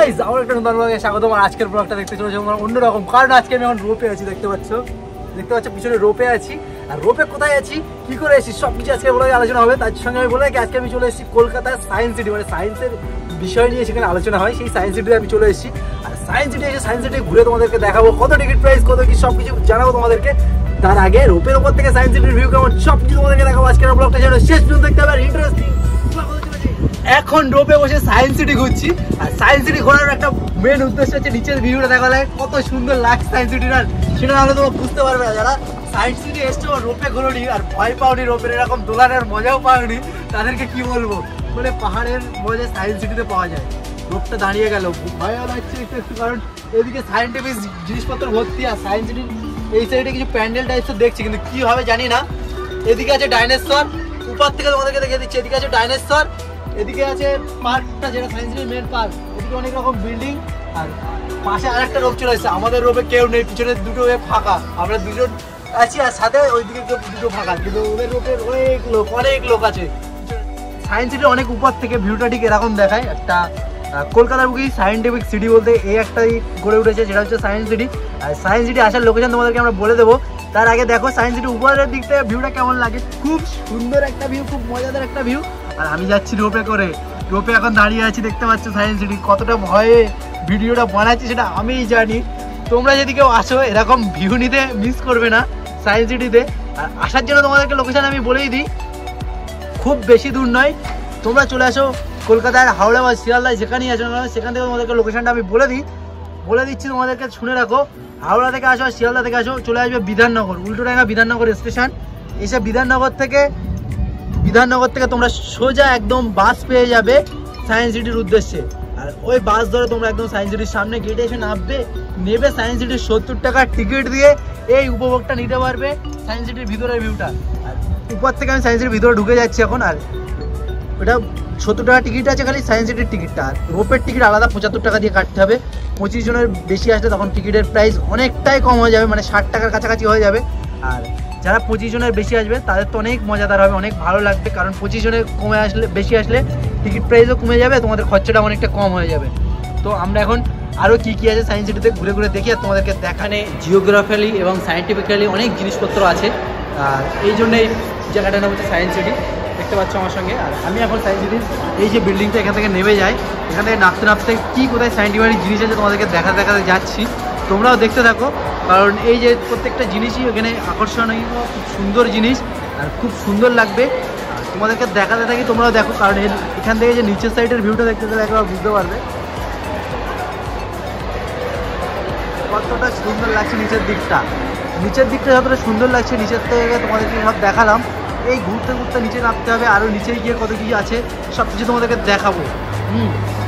Guys আমার একটা নতুন ব্লগে স্বাগতম। আর আজকের ব্লগটা দেখতে চলেছে অন্যরকম, কারণ আজকে আমি এখন রোপে আছি। দেখতে পাচ্ছ পিছনে রোপে আছি। আর রোপে কোথায় আছি, কি করে আছি, সবকিছু আজকে ব্লগে আলোচনা হবে। তার সঙ্গে আমি বলে আজকে আমি চলে এসেছি কলকাতার সায়েন্স সিটি, মানে সায়েন্সের বিষয় নিয়ে সেখানে আলোচনা হয়। সেই সায়েন্স সিটিতে আমি চলে এসেছি। আর সায়েন্স সিটি ঘুরে তোমাদেরকে দেখাবো, কত টিকিট প্রাইস, কত কি সবকিছু জানাবো তোমাদেরকে। তার আগে রোপের উপর থেকে সায়েন্স সিটির ভিউ কেমন সবকিছু তোমাদেরকে দেখাবো। আজকের ব্লগটা যেন শেষ পর্যন্ত দেখতে হবে, ইন্টারেস্টিং। এখন রোপে বসে সায়েন্স সিটি ঘুরছি। আর সায়েন্স সিটি ঘোরার একটা মেন উদ্দেশ্য হচ্ছে নিচের ভিউটা দেখা যায় কত সুন্দর লাগছে সায়েন্স সিটি। আর সেটা নাহলে তোমরা বুঝতে পারবে না, যারা সায়েন্স সিটি এসছো রোপে ঘোরোনি আর ভয় পাওনি, রোপের এরকম দোলানের মজাও পাওনি, তাদেরকে কি বলবো, মানে পাহাড়ের মজা সায়েন্স সিটিতে পাওয়া যায়। রোপটা দাঁড়িয়ে গেল, ভয়ও লাগছে একটু, কারণ এদিকে সায়েন্টিফিক জিনিসপত্র ভর্তি। আর সায়েন্স সিটির এই সাইডে কিছু প্যান্ডেল টাইপস দেখছি, কিন্তু কি হবে জানি না। এদিকে আছে ডাইনোসর, উপর থেকে তোমাদেরকে দেখে দিচ্ছি। এদিকে আছে ডাইনোসর, এদিকে আছে পার্কটা, যেটা সায়েন্স সিটির মেন পার্ক। এদিকে অনেক রকম বিল্ডিং, আর পাশে আরেকটা রোপ চলে এসেছে। আমাদের রোপে কেউ নেই, পিছনে দুটো ফাঁকা, আমরা দুজন আছি, আর সাথে ওইদিকে দুটো ফাঁকা, কিন্তু ওদের রোপে অনেক লোক আছে। সায়েন্স সিটি অনেক উপর থেকে ভিউটা ঠিক এরকম দেখায়। একটা কলকাতার বুকেই সায়েন্টিফিক সিটি বলতে এই একটাই গড়ে উঠেছে, যেটা হচ্ছে সায়েন্স সিটি। আর সায়েন্স সিটি আসার লোকেশন তোমাদেরকে আমরা বলে দেবো। তার আগে দেখো সায়েন্স সিটি উপরের দিক থেকে ভিউটা কেমন লাগে। খুব সুন্দর একটা ভিউ, খুব মজাদার একটা ভিউ। আর আমি যাচ্ছি রোপে করে, রোপে এখন দাঁড়িয়ে আছি, দেখতে পাচ্ছ সায়েন্স সিটি। কতটা ভয়ে ভিডিওটা বানাচ্ছি সেটা আমিই জানি। তোমরা যদি কেউ আসো এরকম ভিউ নিতে মিস করবে না সায়েন্স সিটিতে। আর আসার জন্য তোমাদেরকে লোকেশন আমি বলেই দিই, খুব বেশি দূর নয়। তোমরা চলে আসো কলকাতার হাওড়া বা শিয়ালদায়, যেখানেই আসো না সেখান থেকে তোমাদেরকে লোকেশনটা আমি বলে দিচ্ছি তোমাদেরকে, শুনে রাখো। হাওড়া থেকে আসো, শিয়ালদা থেকে আসো, চলে আসবে বিধাননগর, উল্টোডাঙ্গা বিধাননগর স্টেশন। এসে বিধাননগর থেকে তোমরা সোজা একদম বাস পেয়ে যাবে সায়েন্স সিটির উদ্দেশ্যে। আর ওই বাস ধরে তোমরা একদম সায়েন্স সিটির সামনে গেটে এসে নেবে সায়েন্স সিটির 70 টাকার টিকিট দিয়ে এই উপভোগটা নিতে পারবে সায়েন্স সিটির ভিতরের ভিউটা। আর উপর থেকে আমি সায়েন্স সিটির ভিতরে ঢুকে যাচ্ছি এখন। আর ওটা 70 টাকা টিকিট আছে খালি সায়েন্স সিটির টিকিটটা। আর রোপের টিকিট আলাদা 75 টাকা দিয়ে কাটতে হবে। 25 জনের বেশি আসলে তখন টিকিটের প্রাইস অনেকটাই কম হয়ে যাবে, মানে 60 টাকার কাছাকাছি হয়ে যাবে। আর যারা 25 জনের বেশি আসবে তাদের তো অনেক মজাদার হবে, অনেক ভালো লাগবে, কারণ 25 জনের বেশি আসলে টিকিট প্রাইসও কমে যাবে, তোমাদের খরচাটা অনেকটা কম হয়ে যাবে। তো আমরা এখন আরও কী আছে সায়েন্স সিটিতে ঘুরে ঘুরে দেখি আর তোমাদেরকে দেখানে। জিওগ্রাফিক্যালি এবং সায়েন্টিফিক্যালি অনেক জিনিসপত্র আছে। আর এই জন্য এই জায়গাটার নাম হচ্ছে সায়েন্স সিটি, দেখতে পাচ্ছ আমার সঙ্গে। আর আমি এখন সায়েন্স সিটির এই যে বিল্ডিংটা, এখান থেকে নেমে যাই। এখান থেকে নামতে কী কোথায় সায়েন্টিফিক জিনিস আছে তোমাদেরকে দেখাতে যাচ্ছি। তোমরাও দেখতে থাকো, কারণ এই যে প্রত্যেকটা জিনিসই এখানে আকর্ষণীয়, খুব সুন্দর জিনিস আর খুব সুন্দর লাগবে। আর তোমাদেরকে দেখাতে থাকি, তোমরাও দেখো, কারণ এখান থেকে যে নিচের সাইডের ভিউটা দেখতে গেলে একবার বুঝতে পারবে কতটা সুন্দর লাগছে নিচের দিকটা যতটা সুন্দর লাগছে নিচের থেকে তোমাদেরকে সব দেখালাম। এই ঘুরতে ঘুরতে নিচে নামতে হবে, আরও নিচে গিয়ে কত কিছু আছে সব কিছু তোমাদেরকে দেখাবো।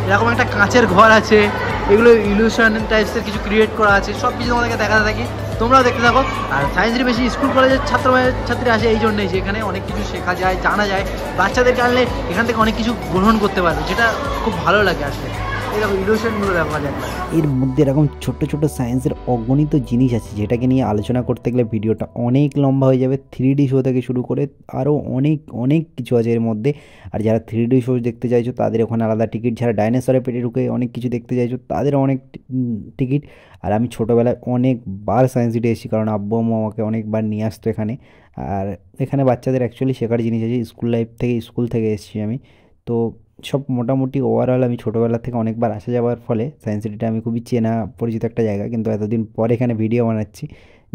এরকম একটা কাঁচের ঘর আছে, এগুলো ইলিউশন টাইপসের কিছু ক্রিয়েট করা আছে, সব কিছু তোমাদেরকে দেখাতে থাকি, তোমরাও দেখতে থাকো। আর সায়েন্স সিটি বেশি স্কুল কলেজের ছাত্রী আসে এই জন্যই, যে এখানে অনেক কিছু শেখা যায়, জানা যায়। বাচ্চাদেরকে আনলে এখান থেকে অনেক কিছু গ্রহণ করতে পারবে, যেটা খুব ভালো লাগে আসলে। এর মধ্যে এরকম ছোট ছোট সায়েন্সের অগণিত জিনিস আছে, যেটাকে নিয়ে আলোচনা করতে গেলে ভিডিওটা অনেক লম্বা হয়ে যাবে। 3D শো থেকে শুরু করে আরও অনেক কিছু আছে এর মধ্যে। আর যারা 3D শো দেখতে চাইছো তাদের ওখানে আলাদা টিকিট, যারা ডাইনোসরের পেটে ঢুকে অনেক কিছু দেখতে চাইছো তাদের অনেক টিকিট। আর আমি ছোটোবেলায় অনেকবার সায়েন্স সিটি এসেছি, কারণ আব্বু আম্মু আমাকে অনেকবার নিয়ে আসতো এখানে। আর এখানে বাচ্চাদের অ্যাকচুয়ালি শেখার জিনিস আছে, স্কুল থেকে এসেছি আমি। তো সব মোটামুটি ওভারঅল আমি ছোটোবেলা থেকে অনেকবার আসা যাওয়ার ফলে সায়েন্স সিটিটা আমি খুবই চেনা পরিচিত একটা জায়গা, কিন্তু এতদিন পরে এখানে ভিডিও বানাচ্ছি।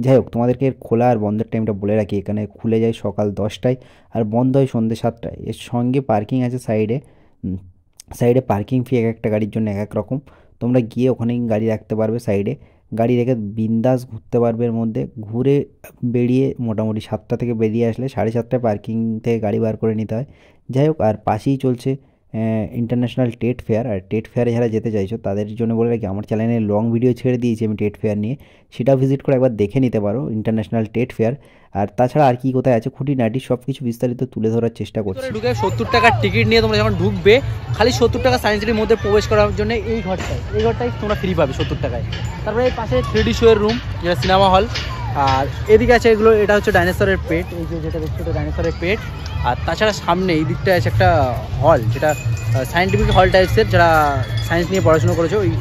যাই হোক, তোমাদেরকে এর খোলা আর বন্ধের টাইমটা বলে রাখি। এখানে খুলে যায় সকাল 10টায় আর বন্ধ হয় সন্ধ্যে 7টায়। এর সঙ্গে পার্কিং আছে সাইডে পার্কিং ফি এক একটা গাড়ির জন্য এক এক রকম। তোমরা গিয়ে ওখানেই গাড়ি রাখতে পারবে, সাইডে গাড়ি রেখে বিন্দাস ঘুরতে পারবে। এর মধ্যে ঘুরে বেরিয়ে মোটামুটি 7টা থেকে বেরিয়ে আসলে 7:30টায় পার্কিং থেকে গাড়ি বার করে নিতে হয়। যাই হোক, আর পাশেই চলছে ইন্টারন্যাশনাল টেট ফেয়ার। আর টেট ফেয়ারে যারা যেতে চাইছো তাদের জন্য বলে রাখি, আমার চ্যানেলে লং ভিডিও ছেড়ে দিয়েছি আমি টেট ফেয়ার নিয়ে, সেটাও ভিজিট করে একবার দেখে নিতে পারো ইন্টারন্যাশনাল টেট ফেয়ার। আর তাছাড়া আর কি কোথায় আছে খুঁটিনাটি সব কিছু বিস্তারিত তুলে ধরার চেষ্টা করছি। 70 টাকার টিকিট নিয়ে তোমরা যখন ঢুকবে, খালি 70 টাকা সায়েন্স সিটির মধ্যে প্রবেশ করার জন্য এই ঘরটাই তোমরা ফ্রি পাবে 70 টাকায়। তারপরে এই পাশে 3D শো এর রুম, যেটা সিনেমা হল, আর এদিকে আছে এগুলো, এটা হচ্ছে ডাইনোসরের পেট, এই যে যেটা দেখছো এটা ডাইনোসরের পেট। আর তাছাড়া সামনে এই দিকটা আছে একটা হল, যেটা সায়েন্টিফিক হল টাইপসের, যারা সায়েন্স নিয়ে পড়াশোনা করেছে ওই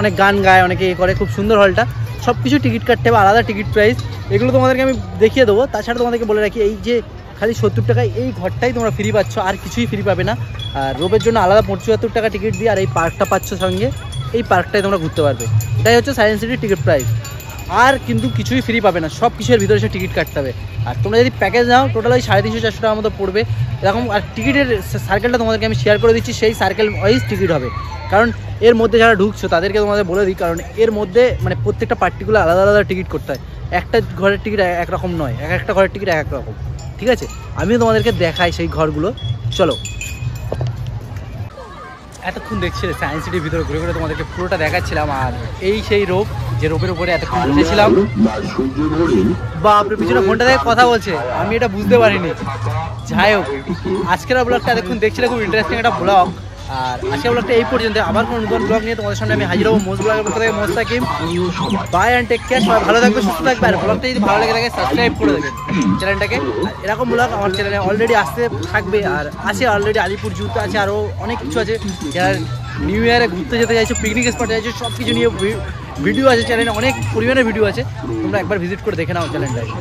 অনেক গান গায়, অনেকে এ করে, খুব সুন্দর হলটা। সব কিছু টিকিট কাটতে হবে, আলাদা টিকিট প্রাইস, এগুলো তোমাদেরকে আমি দেখিয়ে দেবো। তাছাড়া তোমাদেরকে বলে রাখি, এই যে খালি 70 টাকায় এই ঘরটাই তোমরা ফ্রি পাচ্ছ, আর কিছুই ফ্রি পাবে না। আর রোপের জন্য আলাদা 75 টাকা টিকিট দিয়ে, আর এই পার্কটা পাচ্ছ সঙ্গে, এই পার্কটাই তোমরা ঘুরতে পারবে। এটাই হচ্ছে সায়েন্স সিটির টিকিট প্রাইস। আর কিন্তু কিছুই ফ্রি পাবে না, সব কিছুর ভিতরে সে টিকিট কাটতে হবে। আর তোমরা যদি প্যাকেজ নাও টোটাল ওই 350-400 টাকার মতো পড়বে এরকম। আর টিকিটের সার্কেলটা তোমাদেরকে আমি শেয়ার করে দিচ্ছি, সেই সার্কেল ওয়াইজ টিকিট হবে। কারণ এর মধ্যে যারা ঢুকছো তাদেরকে তোমাদের বলে দিই, কারণ এর মধ্যে মানে প্রত্যেকটা পার্টিকুলার আলাদা আলাদা টিকিট করতে হয়, একটা ঘরের টিকিট একরকম নয়, একটা ঘরের টিকিট এক রকম। ঠিক আছে, আমিও তোমাদেরকে দেখাই সেই ঘরগুলো, চলো। এতক্ষণ দেখছিলে সায়েন্স সিটির ভিতরে ঘুরে ঘুরে তোমাদেরকে পুরোটা দেখাচ্ছিলাম। আর এই সেই রোপ, যে রোপের উপরে এতক্ষণ বসেছিলাম। বা আপনার পিছনে ফোনটা দেখে কথা বলছে, আমি এটা বুঝতে পারিনি। যাই হোক, আজকের ব্লগটা এতক্ষণ দেখছিলে, খুব ইন্টারেস্টিং একটা ব্লগ। আর আজকের ব্লগটা এই পর্যন্ত, আবার কোনো নতুন ব্লগ নিয়ে তোমাদের সামনে আমি হাজির হবো। মোস্ট ব্লগের পক্ষ থেকে মোস্ট সাকিম, বাই অ্যান্ড টেক কেয়ার। সবাই ভালো থাকবে, সুস্থ থাকবে। আর ব্লগটা যদি ভালো লেগে থাকে সাবস্ক্রাইব করে দেবেন চ্যানেলটাকে। এরকম ব্লগ আমার চ্যানেলে অলরেডি আসতে থাকবে, আর আছে অলরেডি আলিপুর জুতে আছে, আরও অনেক কিছু আছে। যারা নিউ ইয়ারে ঘুরতে যেতে চাইছো, পিকনিক স্পটে চাইছো, সব কিছু নিয়ে ভিডিও আছে চ্যানেলে, অনেক পরিমাণে ভিডিও আছে। তোমরা একবার ভিজিট করে দেখে নাও চ্যানেলটাকে।